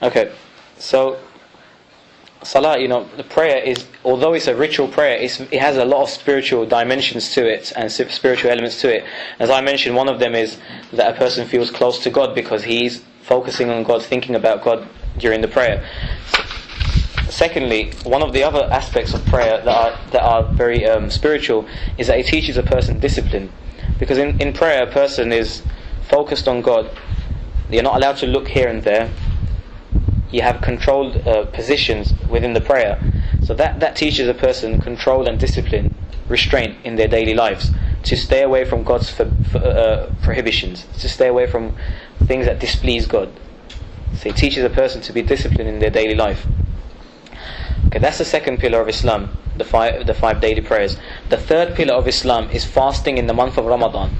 Okay, so Salah, the prayer is, although it's a ritual prayer, it has a lot of spiritual dimensions to it and spiritual elements to it. As I mentioned, one of them is that a person feels close to God because he's focusing on God, thinking about God during the prayer. Secondly, one of the other aspects of prayer that are very spiritual is that it teaches a person discipline. Because in prayer, a person is focused on God. You're not allowed to look here and there. You have controlled positions within the prayer. So that teaches a person control and discipline, restraint in their daily lives, to stay away from God's prohibitions, to stay away from things that displease God. So it teaches a person to be disciplined in their daily life. Okay, that's the second pillar of Islam, the five daily prayers. The third pillar of Islam is fasting in the month of Ramadan.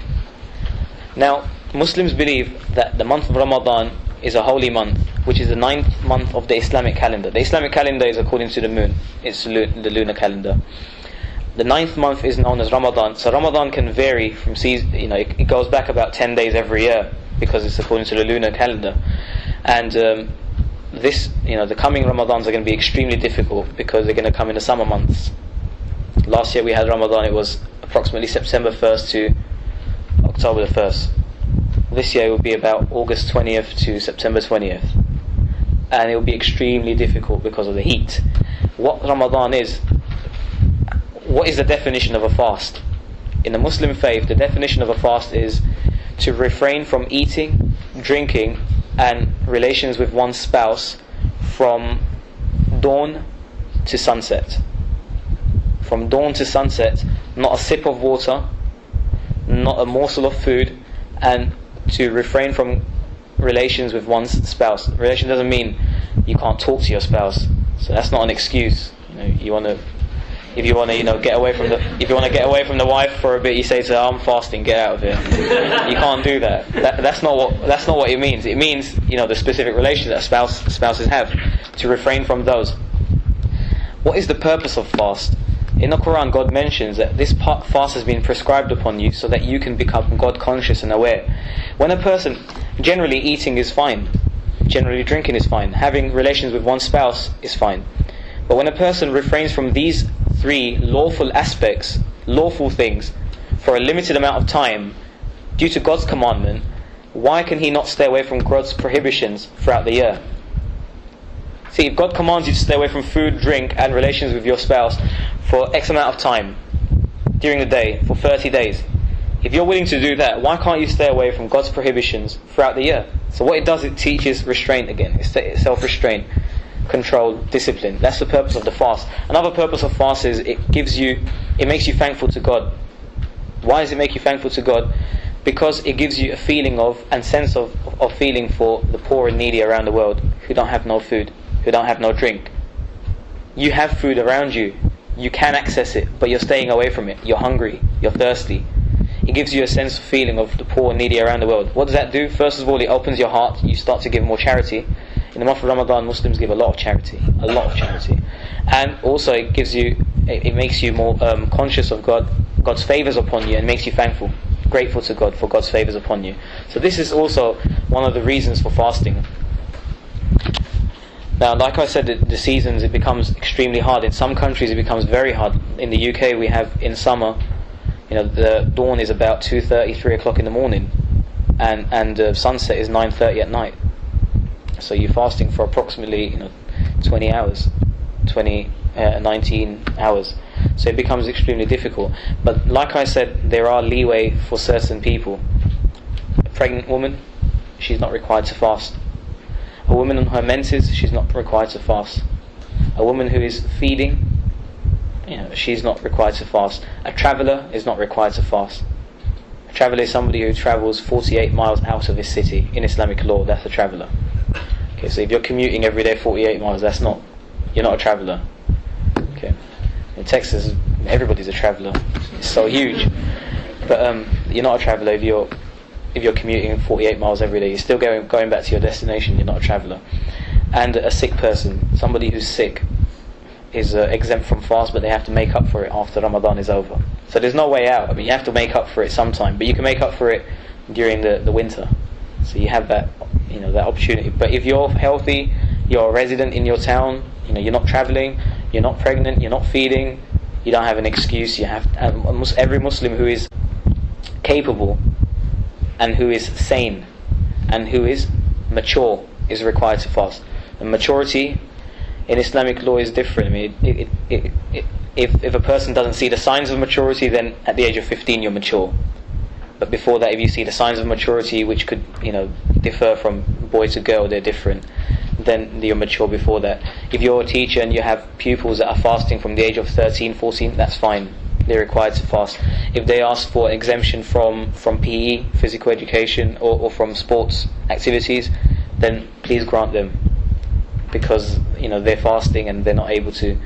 Now, Muslims believe that the month of Ramadan is a holy month, which is the 9th month of the Islamic calendar. The Islamic calendar is according to the moon. It's the lunar calendar. The 9th month is known as Ramadan. So Ramadan can vary from season. It goes back about 10 days every year because it's according to the lunar calendar. And the coming Ramadans are going to be extremely difficult because they're going to come in the summer months. Last year we had Ramadan. It was approximately September 1st to October the 1st. This year it will be about August 20th to September 20th, and it will be extremely difficult because of the heat. What Ramadan is, what is the definition of a fast? In the Muslim faith, the definition of a fast is to refrain from eating, drinking and relations with one's spouse from dawn to sunset. From dawn to sunset, not a sip of water, not a morsel of food, and to refrain from relations with one's spouse. Relation doesn't mean you can't talk to your spouse, so that's not an excuse. If you want to get away from the wife for a bit, you say to her, "I'm fasting, get out of here." You can't do that. That's not what it means. It means the specific relations that spouses have, to refrain from those. What is the purpose of fast? In the Quran, God mentions that this fast has been prescribed upon you so that you can become God conscious and aware. When a person, generally eating is fine, generally drinking is fine, having relations with one spouse is fine. But when a person refrains from these three lawful aspects, lawful things, for a limited amount of time, due to God's commandment, why can he not stay away from God's prohibitions throughout the year? See, if God commands you to stay away from food, drink and relations with your spouse for X amount of time during the day, for 30 days, if you're willing to do that, why can't you stay away from God's prohibitions throughout the year? So what it does, it teaches restraint again. It's self-restraint, control, discipline. That's the purpose of the fast. Another purpose of fast is it makes you thankful to God. Why does it make you thankful to God? Because it gives you a feeling of and sense of feeling for the poor and needy around the world who don't have no food, who don't have no drink. You have food around you. You can access it, but you're staying away from it. You're hungry. You're thirsty. It gives you a sense of feeling of the poor and needy around the world. What does that do? First of all, it opens your heart. You start to give more charity. In the month of Ramadan, Muslims give a lot of charity. A lot of charity. And also it makes you more conscious of God's favours upon you, and makes you thankful, grateful to God for God's favours upon you. So this is also one of the reasons for fasting. Now, like I said, the seasons, it becomes extremely hard. In some countries it becomes very hard. In the UK we have, in summer, the dawn is about 2:30, 3 o'clock in the morning, and sunset is 9:30 at night. So you're fasting for approximately 20 hours, 19 hours. So it becomes extremely difficult. But like I said, there are leeway for certain people. A pregnant woman, she's not required to fast. A woman on her menses, she's not required to fast. A woman who is feeding, she's not required to fast. A traveller is not required to fast. A traveller is somebody who travels 48 miles out of his city. In Islamic law, that's a traveller. Okay, so if you're commuting every day 48 miles, you're not a traveller. Okay. In Texas, everybody's a traveller. It's so huge. But you're not a traveller if you're commuting 48 miles every day. You're still going back to your destination. You're not a traveller. And a sick person, somebody who's sick, is exempt from fast, but they have to make up for it after Ramadan is over. So there's no way out. You have to make up for it sometime, but you can make up for it during the winter. So you have that that opportunity. But if you're healthy you're a resident in your town, you're not traveling, you're not pregnant, you're not feeding, you don't have an excuse. You have every Muslim who is capable and who is sane and who is mature is required to fast. And maturity in Islamic law is different. I mean, if a person doesn't see the signs of maturity, then at the age of 15 you're mature. But before that, if you see the signs of maturity, which could differ from boy to girl, they're different, then you're mature before that. If you're a teacher and you have pupils that are fasting from the age of 13, 14, that's fine. They're required to fast. If they ask for exemption from PE, physical education, or from sports activities, then please grant them, because they're fasting and they're not able to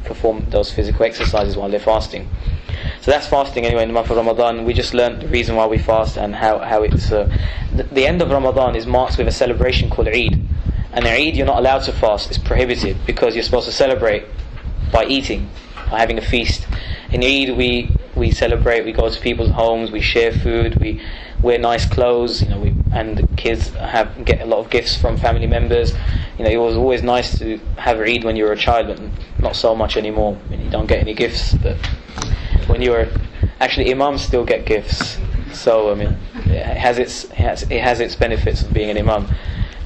perform those physical exercises while they're fasting. So that's fasting anyway in the month of Ramadan. We just learned the reason why we fast and how it's the end of Ramadan is marked with a celebration called Eid. And in Eid you're not allowed to fast, it's prohibited, because you're supposed to celebrate by eating, by having a feast. In Eid we celebrate, we go to people's homes, we share food, we wear nice clothes, and the kids get a lot of gifts from family members. It was always nice to have Eid when you were a child, but not so much anymore. You don't get any gifts, but when you were actually, Imams still get gifts. So it has its benefits of being an Imam.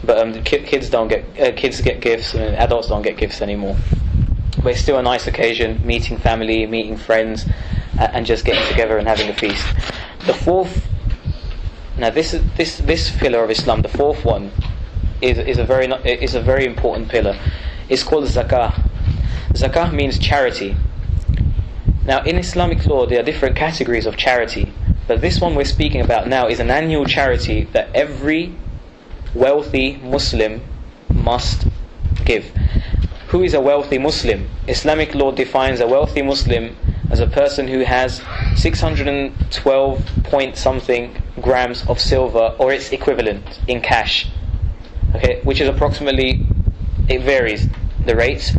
But kids get gifts, and adults don't get gifts anymore. But it's still a nice occasion, meeting family, meeting friends, and just getting together and having a feast. The fourth, now this pillar of Islam, the fourth one, is a very important pillar. It's called zakah. Zakah means charity. Now in Islamic law there are different categories of charity, but this one we're speaking about now is an annual charity that every wealthy Muslim must give. Who is a wealthy Muslim? Islamic law defines a wealthy Muslim as a person who has 612 point something grams of silver or its equivalent in cash, which is approximately, it varies the rates,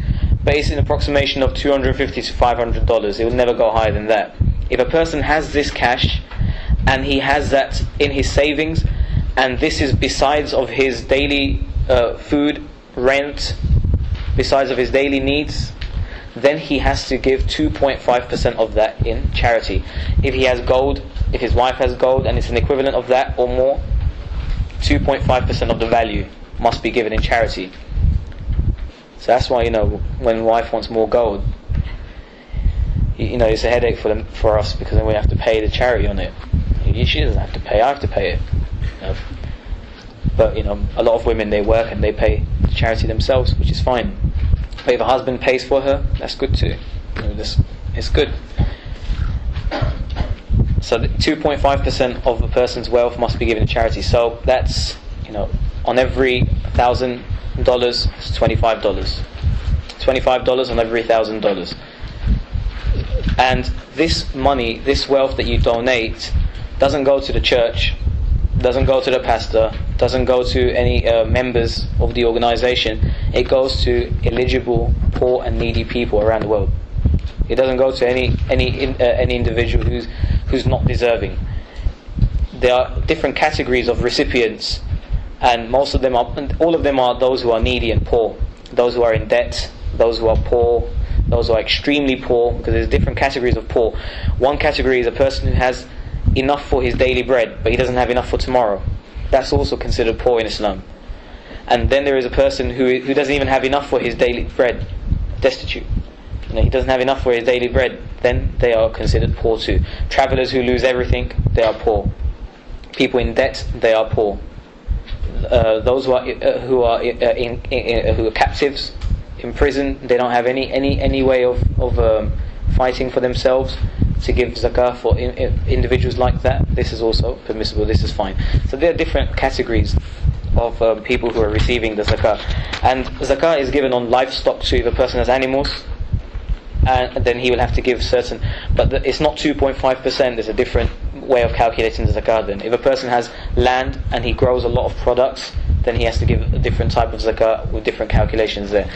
but it's an approximation of $250 to $500. It will never go higher than that. If a person has this cash and he has that in his savings, and this is besides of his daily food, rent, besides of his daily needs, then he has to give 2.5% of that in charity. If he has gold, if his wife has gold and it's an equivalent of that or more, 2.5% of the value must be given in charity. So that's why when wife wants more gold, it's a headache for us, because then we have to pay the charity on it. She doesn't have to pay, I have to pay it. But a lot of women, they work and they pay the charity themselves, which is fine. But if a husband pays for her, that's good too. It's good. So 2.5% of a person's wealth must be given to charity. So that's on every $1,000, it's $25. $25 on every $1,000. And this money, this wealth that you donate, doesn't go to the church, doesn't go to the pastor, doesn't go to any members of the organization. It goes to eligible, poor and needy people around the world. It doesn't go to any individual who's not deserving. There are different categories of recipients, and all of them are those who are needy and poor, those who are in debt, those who are poor, those who are extremely poor, because there's different categories of poor. One category is a person who has enough for his daily bread, but he doesn't have enough for tomorrow. That's also considered poor in Islam. And then there is a person who doesn't even have enough for his daily bread, destitute. He doesn't have enough for his daily bread, then they are considered poor too. Travelers who lose everything, they are poor. People in debt, they are poor. Those who are captives in prison, they don't have any way of fighting for themselves. To give zakah for individuals like that, this is also permissible, this is fine. So there are different categories of people who are receiving the zakah. And zakah is given on livestock too. If a person has animals, and then he will have to give certain, but it's not 2.5%, there's a different way of calculating the zakah then. If a person has land and he grows a lot of products, then he has to give a different type of zakah with different calculations there.